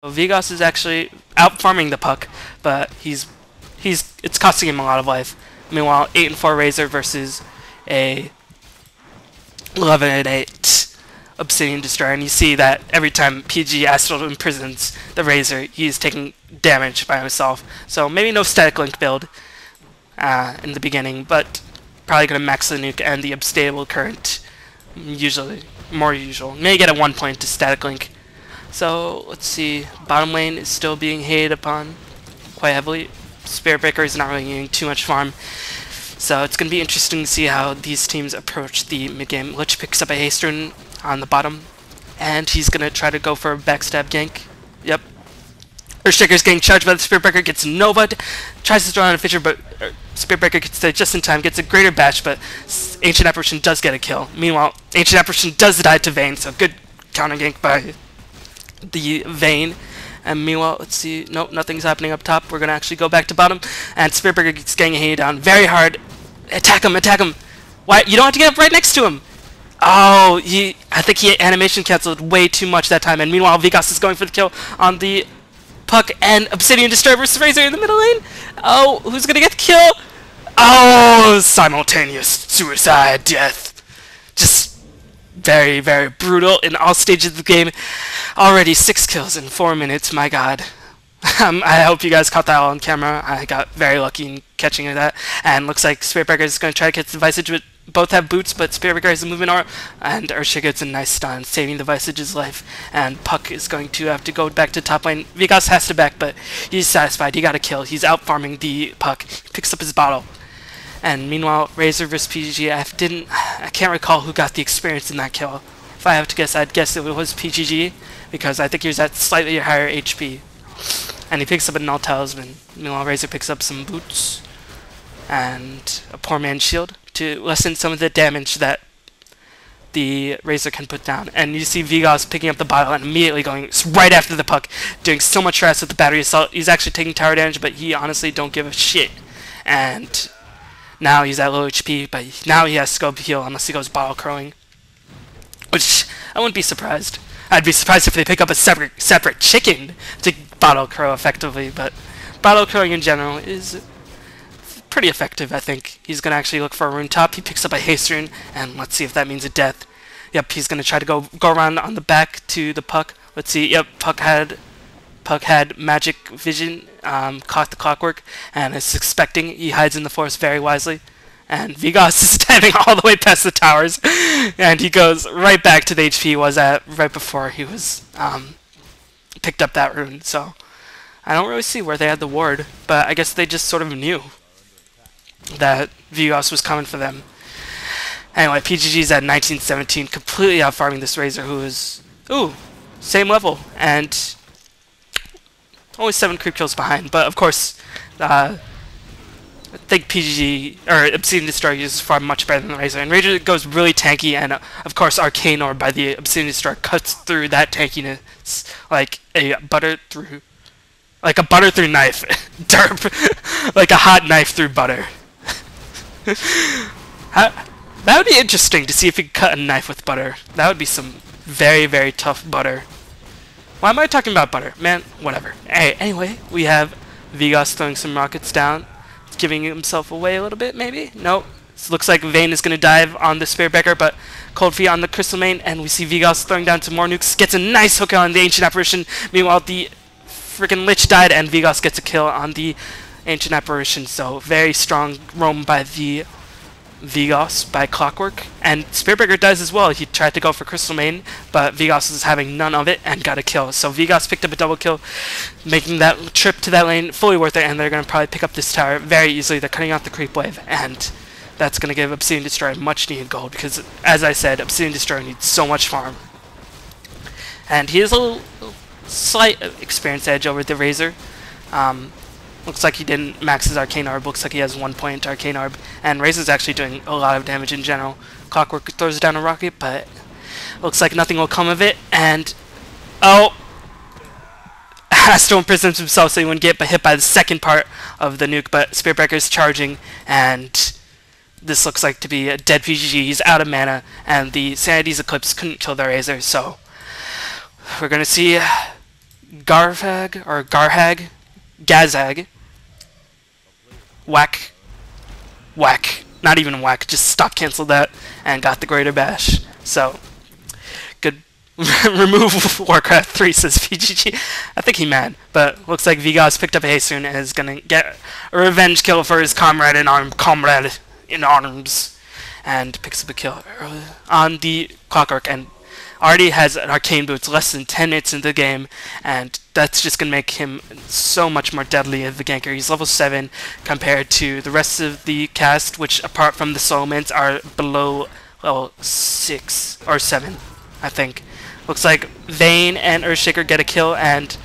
Vigoss is actually out farming the puck, but it's costing him a lot of life. Meanwhile, 8-4 Razor versus a 11-8 Obsidian Destroyer, and you see that every time PG Astral imprisons the Razor, he's taking damage by himself. So maybe no static link build in the beginning, but probably gonna max the nuke and the unstable current. More usual. Maybe get a 1 point to static link. So let's see. Bottom lane is still being hated upon quite heavily. Spirit Breaker is not really getting too much farm. So it's going to be interesting to see how these teams approach the mid-game. Lich picks up a haste rune on the bottom, and he's going to try to go for a backstab gank. Yep. Earthshaker's getting charged by the Spirit Breaker, gets Nova'd, tries to throw on a Fisher, but Spirit Breaker gets there just in time, gets a greater bash, but Ancient Apparition does get a kill. Meanwhile, Ancient Apparition does die to Vayne, so good counter gank by the Vayne. And meanwhile, let's see, nope, nothing's happening up top. We're going to actually go back to bottom, and Spirit Breaker gets getting hated down very hard. Attack him, attack him! Why? You don't have to get up right next to him! Oh, I think he animation cancelled way too much that time, and meanwhile, Vigoss is going for the kill on the puck, and Obsidian Destroyer versus Razor in the middle lane. Oh, who's going to get the kill? Oh, simultaneous suicide death. Just very, very brutal in all stages of the game. Already 6 kills in 4 minutes, my god. I hope you guys caught that all on camera. I got very lucky in catching that. And looks like Spirit Breaker is going to try to catch the Visage. Both have boots, but Spirit Breaker has a movement aura, and Earthshaker gets a nice stun, saving the Visage's life. And Puck is going to have to go back to top lane. Vigoss has to back, but he's satisfied. He got a kill. He's out farming the Puck. He picks up his bottle. And meanwhile, Razor vs PGG, I can't recall who got the experience in that kill. If I have to guess, I'd guess it was PGG, because I think he was at slightly higher HP. And he picks up a Null Talisman. Meanwhile, Razor picks up some boots and a poor man's shield to lessen some of the damage that the Razor can put down. And you see Vigoss picking up the bottle and immediately going right after the puck, doing so much stress with the battery assault. He's actually taking tower damage, but he honestly don't give a shit. And now he's at low HP, but now he has to go heal unless he goes bottle crowing. Which, I wouldn't be surprised. I'd be surprised if they pick up a separate chicken to bottle crow effectively, but bottle crowing in general is pretty effective, I think. He's going to actually look for a rune top. He picks up a haste rune, and let's see if that means a death. Yep, he's going to try to go around on the back to the puck. Let's see, yep, Puck had magic vision, caught the clockwork, and is expecting. He hides in the forest very wisely. And Vigoss is diving all the way past the towers, and he goes right back to the HP he was at right before he was picked up that rune. So I don't really see where they had the ward, but I guess they just sort of knew that Vigoss was coming for them. Anyway, PGG's at 1917, completely out farming this Razor, who is same level and only 7 creep kills behind. But of course, I think PGG, or Obsidian Destroyer, is far much better than the Razor. And Razor goes really tanky, and of course Arcane Orb by the Obsidian Destroyer cuts through that tankiness like a butter through knife. Derp. Like a hot knife through butter. That would be interesting to see if you could cut a knife with butter. That would be some very, very tough butter. Why am I talking about butter? Man, whatever. Hey, anyway, we have Vigoss throwing some rockets down, giving himself away a little bit, maybe? Nope. Looks like Vayne is going to dive on the Spirit Breaker, but Cold Feet on the Crystal Main, and we see Vigoss throwing down some more nukes, gets a nice hook on the Ancient Apparition. Meanwhile, the freaking Lich died, and Vigoss gets a kill on the Ancient Apparition, so very strong roam by the Vigoss by Clockwork. And Spirit Breaker dies as well. He tried to go for Crystal Main, but Vigoss is having none of it and got a kill. So Vigoss picked up a double kill, making that trip to that lane fully worth it, and they're going to probably pick up this tower very easily. They're cutting out the creep wave, and that's going to give Obsidian Destroyer much needed gold, because as I said, Obsidian Destroyer needs so much farm. And he has a little slight experience edge over the Razor. Looks like he didn't max his Arcane Orb. Looks like he has 1 point to Arcane Orb. And Razor's actually doing a lot of damage in general. Clockwork throws down a rocket, but looks like nothing will come of it. And, oh! Astro imprisons himself so he wouldn't get hit by the second part of the nuke. But Spirit Breaker is charging, and this looks like to be a dead PGG. He's out of mana, and the Sanity's Eclipse couldn't kill the Razor. So we're going to see Garhag or Garhag, Gazag, whack, whack. Not even whack, just stop cancel that and got the Greater Bash. So good. Remove Warcraft 3, says PGG. I think he mad, but looks like Vigoss picked up a Hasten and is gonna get a revenge kill for his comrade in arms, and picks up a kill on the Clockwork and already has an Arcane Boots less than 10 hits in the game, and that's just gonna make him so much more deadly of the ganker. He's level 7 compared to the rest of the cast, which apart from the Soulmates are below level 6 or 7, I think. Looks like Vayne and Earthshaker get a kill, and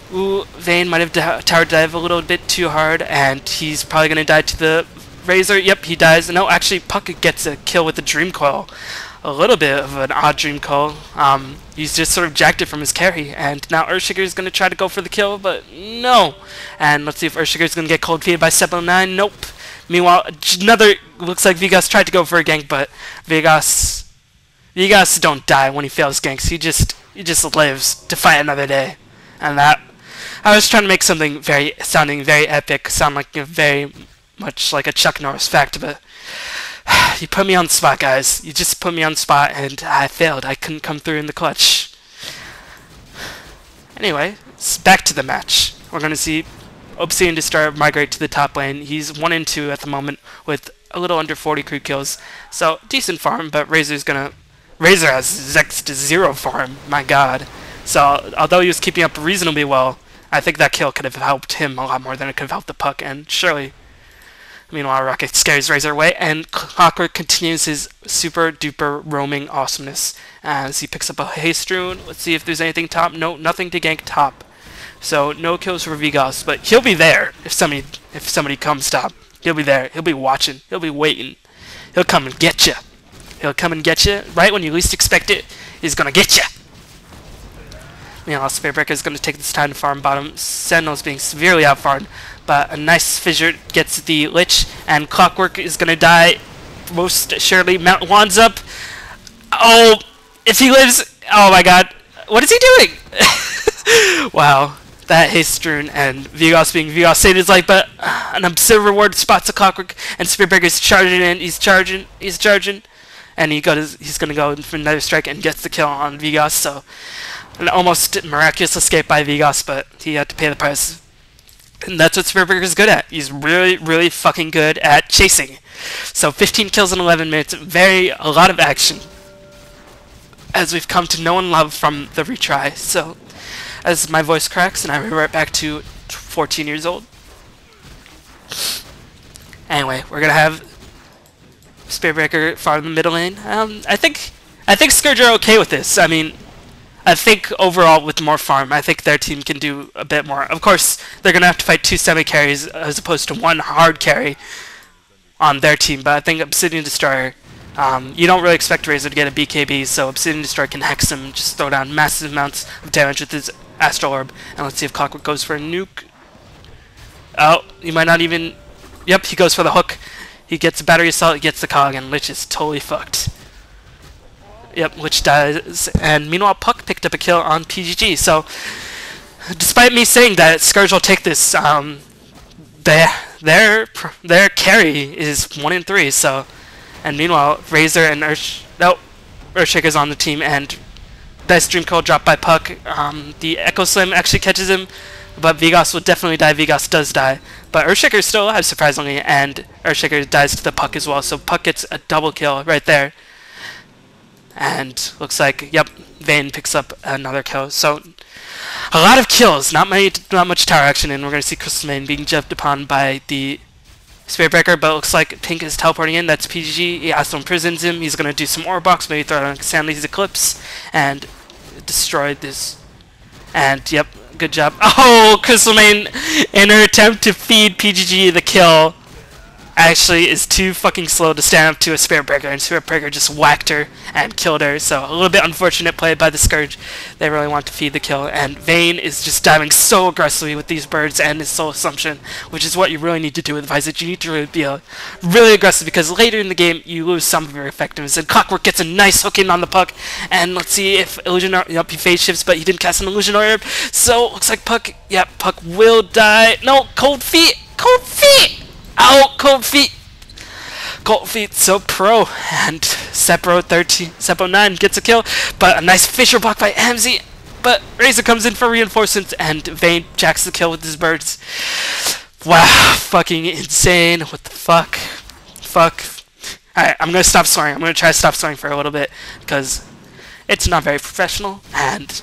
Vayne might have tower dive a little bit too hard, and he's probably gonna die to the Razor. Yep, he dies. No, actually, Puck gets a kill with the Dream Coil. A little bit of an odd Dream Coil. He's just sort of jacked it from his carry, and now Earthshaker is going to try to go for the kill, but no. And let's see if Earthshaker is going to get cold feeded by seppo13. Nope. Meanwhile, another looks like Vigoss tried to go for a gank, but Vigoss don't die when he fails ganks. He just lives to fight another day, and that I was trying to make something sounding very epic, sound like very much like a Chuck Norris fact, but you put me on the spot, guys. You just put me on the spot, and I failed. I couldn't come through in the clutch. Anyway, back to the match. We're going to see Obsidian Destroyer migrate to the top lane. He's 1-2 at the moment with a little under 40 creep kills. So, decent farm, but Razor has next to 0 farm. My god. So, although he was keeping up reasonably well, I think that kill could have helped him a lot more than it could have helped the Puck, and surely. Meanwhile, Rocket scares Razor away, and Clockwork continues his super duper roaming awesomeness as he picks up a Haste Rune. Let's see if there's anything top. No, nothing to gank top. So no kills for Vigoss, but he'll be there if somebody comes top. He'll be there. He'll be watching. He'll be waiting. He'll come and get you. He'll come and get you right when you least expect it. He's gonna get you. Meanwhile, Spiritbreaker is gonna take this time to farm bottom. Sentinel's being severely outfarmed. But a nice fissure gets the Lich, and Clockwork is going to die most surely. Mount Wands up. Oh, if he lives... Oh my god. What is he doing? Wow. That Haste Rune and Vigoss being Vigoss saved his life, but an absurd reward spots a Clockwork, and Spiritbreaker's charging in. He's charging. And he's going to go for another strike and gets the kill on Vigoss, so an almost miraculous escape by Vigoss, but he had to pay the price. And that's what Spiritbreaker is good at. He's really, really fucking good at chasing. So 15 kills in 11 minutes, a lot of action, as we've come to know and love from the retry. So, as my voice cracks and I revert back to 14 years old. Anyway, we're gonna have Spiritbreaker farm the middle lane. I think Scourge are okay with this. I mean, I think overall with more farm, I think their team can do a bit more. Of course, they're going to have to fight 2 semi-carries as opposed to 1 hard carry on their team, but I think Obsidian Destroyer, you don't really expect Razor to get a BKB, so Obsidian Destroyer can hex him, just throw down massive amounts of damage with his Astral Orb. And let's see if Clockwork goes for a nuke. Oh, he might not even... Yep, he goes for the hook. He gets a Battery Assault, he gets the Cog, and Lich is totally fucked. Yep, Lich dies, and meanwhile Puck picked up a kill on PGG, so despite me saying that Scourge will take this, their carry is 1-3, so, and meanwhile Razor and Earthshaker's on the team, and nice Dream Coil dropped by Puck. The Echo Slam actually catches him, but Vigoss will definitely die. Vigoss does die, but Earthshaker is still alive surprisingly, and Earthshaker dies to the Puck as well, so Puck gets a double kill right there. And looks like, yep, Vayne picks up another kill. So a lot of kills, not much tower action, and we're going to see Crystal Maiden being jumped upon by the Spiritbreaker, but it looks like Pink is teleporting in. That's PGG. He also imprisons him. He's going to do some Aura Box, maybe throw out Stanley's Eclipse, and destroy this. And, yep, good job. Oh, Crystal Maiden, in her attempt to feed PGG the kill, actually is too fucking slow to stand up to a Spirit Breaker, and Spirit Breaker just whacked her and killed her. So a little bit unfortunate play by the Scourge. They really want to feed the kill, and Vayne is just diving so aggressively with these birds and his Soul Assumption, which is what you really need to do with Visage. You need to really be really aggressive, because later in the game you lose some of your effectiveness. And Clockwork gets a nice hook in on the Puck, and let's see if Illusion Orb, yep, he phase shifts, but he didn't cast an Illusion Orb, so looks like Puck, yep, Puck will die. No, Cold Feet! Cold Feet! Ow, Cold Feet! Cold Feet, so pro, and seppo13, seppo9 gets a kill, but a nice Fisher block by Amzi, but Razor comes in for reinforcements, and Vayne jacks the kill with his birds. Wow, fucking insane, what the fuck? Fuck. Alright, I'm gonna stop swearing, I'm gonna try to stop swearing for a little bit, because it's not very professional, and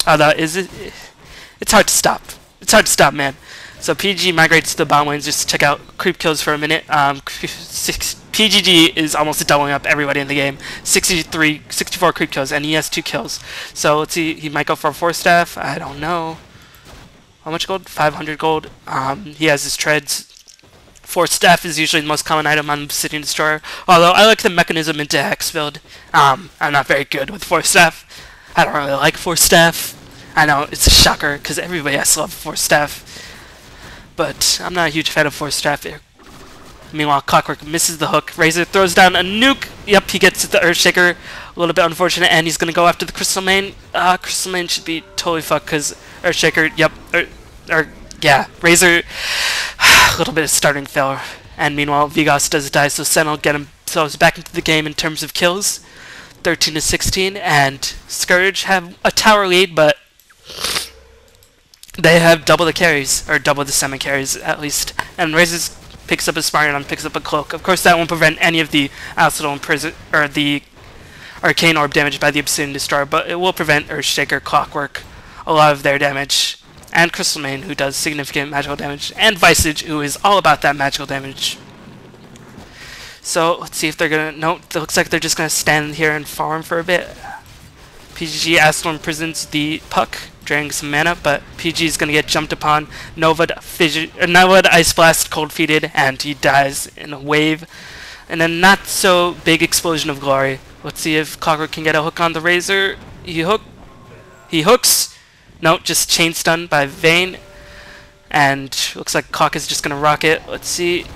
although it's hard to stop. It's hard to stop, man. So PGG migrates to the bottom lanes just to check out creep kills for a minute. PGG is almost doubling up everybody in the game. 64 creep kills, and he has 2 kills. So let's see, he might go for a 4-staff. I don't know. How much gold? 500 gold. He has his treads. 4-staff is usually the most common item on Obsidian Destroyer. Although I like the mechanism into Hex build. I'm not very good with 4-staff. I don't really like 4-staff. I know, it's a shocker, because everybody has to love 4-staff. But I'm not a huge fan of 4-staff here. Meanwhile, Clockwork misses the hook. Razor throws down a nuke. Yep, he gets the Earthshaker. A little bit unfortunate, and he's going to go after the Crystal Main. Crystal Main should be totally fucked, because Earthshaker, yep, yeah, Razor, a little bit of starting failure. And meanwhile, Vigoss does die, so Sentinel get themselves back into the game in terms of kills. 13 to 16, and Scourge have a tower lead, but they have double the carries, or double the semi-carries at least. And Razor picks up a Spire and picks up a Cloak. Of course, that won't prevent any of the Astral Imprison or the Arcane Orb damage by the Obsidian Destroyer, but it will prevent Earthshaker, Clockwork, a lot of their damage. And Crystal Main, who does significant magical damage, and Visage, who is all about that magical damage. So let's see if they're gonna. Nope, it looks like they're just gonna stand here and farm for a bit. PGG Astral imprisons the Puck, draining some mana, but PG is going to get jumped upon. Nova Ice Blast cold feeded, and he dies in a wave. And then not so big explosion of glory. Let's see if Clockwork can get a hook on the Razor. He hooks. No, just chain stun by Vayne. And looks like Clock is just going to rock it. Let's see.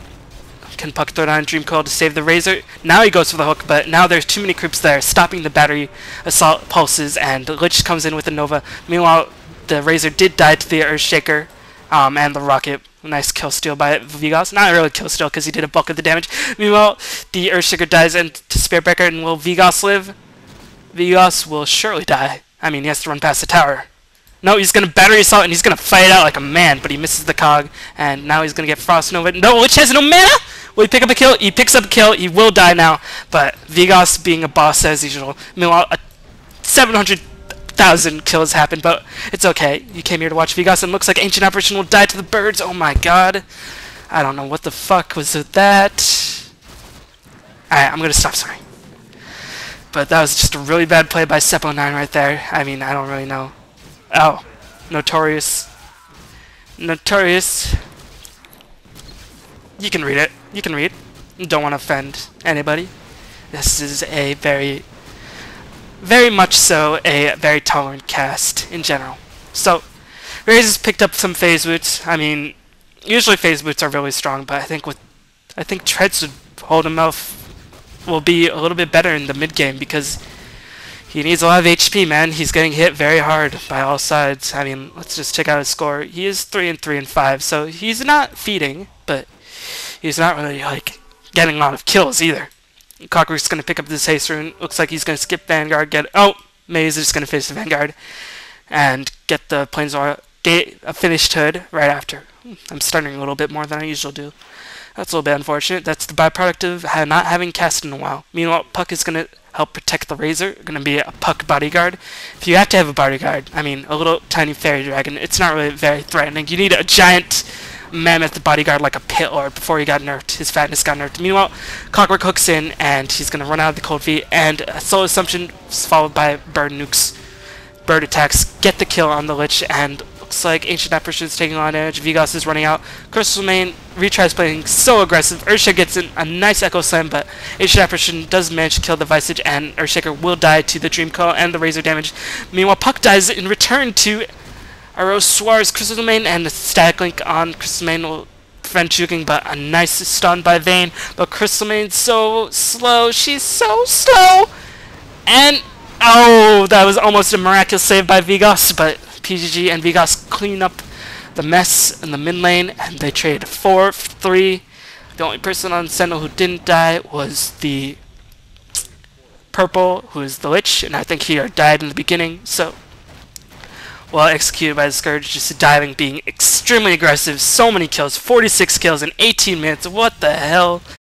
Can Puck throw down Dream Coil to save the Razor? Now he goes for the hook, but now there's too many creeps there, stopping the battery assault pulses, and Lich comes in with a Nova. Meanwhile, the Razor did die to the Earthshaker and the Rocket. Nice kill steal by Vigoss. Not really kill steal, because he did a bulk of the damage. Meanwhile, the Earthshaker dies to Spirit Breaker, and will Vigoss live? Vigoss will surely die. I mean, he has to run past the tower. No, he's going to battery assault, and he's going to fight it out like a man, but he misses the cog, and now he's going to get Frost Nova. No, Lich has no mana! Will he pick up a kill? He picks up a kill. He will die now, but Vigoss being a boss as usual. Meanwhile, 700,000 kills happened, but it's okay. You came here to watch Vigoss, and looks like Ancient Apparition will die to the birds. Oh my god. I don't know what the fuck was with that. Alright, I'm going to stop swearing. But that was just a really bad play by seppo9 right there. I mean, I don't really know. Oh, Notorious. Notorious. You can read it. You can read. Don't want to offend anybody. This is a very much so a very tolerant cast in general. So, Razor's picked up some phase boots. I mean, usually phase boots are really strong, but I think Treads would hold him off. Will be a little bit better in the mid game, because he needs a lot of HP, man. He's getting hit very hard by all sides. I mean, let's just check out his score. He is 3-3-5, so he's not feeding, but he's not really, like, getting a lot of kills either. Clockwork's going to pick up this haste rune. Looks like he's going to skip Vanguard, oh, maybe he's just going to finish the Vanguard, and get the Planeswalker, get a finished hood right after. I'm stuttering a little bit more than I usually do. That's a little bit unfortunate. That's the byproduct of not having cast in a while. Meanwhile, Puck is going to help protect the Razor. Going to be a Puck bodyguard. If you have to have a bodyguard, I mean, a little tiny fairy dragon, it's not really very threatening. You need a giant mammoth bodyguard like a Pit Lord before he got nerfed. His fatness got nerfed. Meanwhile, Clockwork hooks in, and he's going to run out of the cold feet, and a Soul Assumption followed by bird nukes. Bird attacks get the kill on the Lich, and looks like Ancient Apparition is taking on damage. Vigoss is running out. Crystal Main, Retry is playing so aggressive. Earthshaker gets in a nice Echo Slam, but Ancient Apparition does manage to kill the Visage, and Earthshaker will die to the Dream Coil and the Razor damage. Meanwhile, Puck dies in return to Aero Suarez Crystal Main, and the Static Link on Crystal Main will prevent juking, but a nice stun by Vayne. But Crystal Main's so slow. She's so slow. And oh, that was almost a miraculous save by Vigoss, but PGG and Vigoss clean up the mess in the mid lane, and they trade 4-3. The only person on Sentinel who didn't die was the purple, who is the Lich, and I think he died in the beginning, so well executed by the Scourge, just diving, being extremely aggressive, so many kills, 46 kills in 18 minutes, what the hell?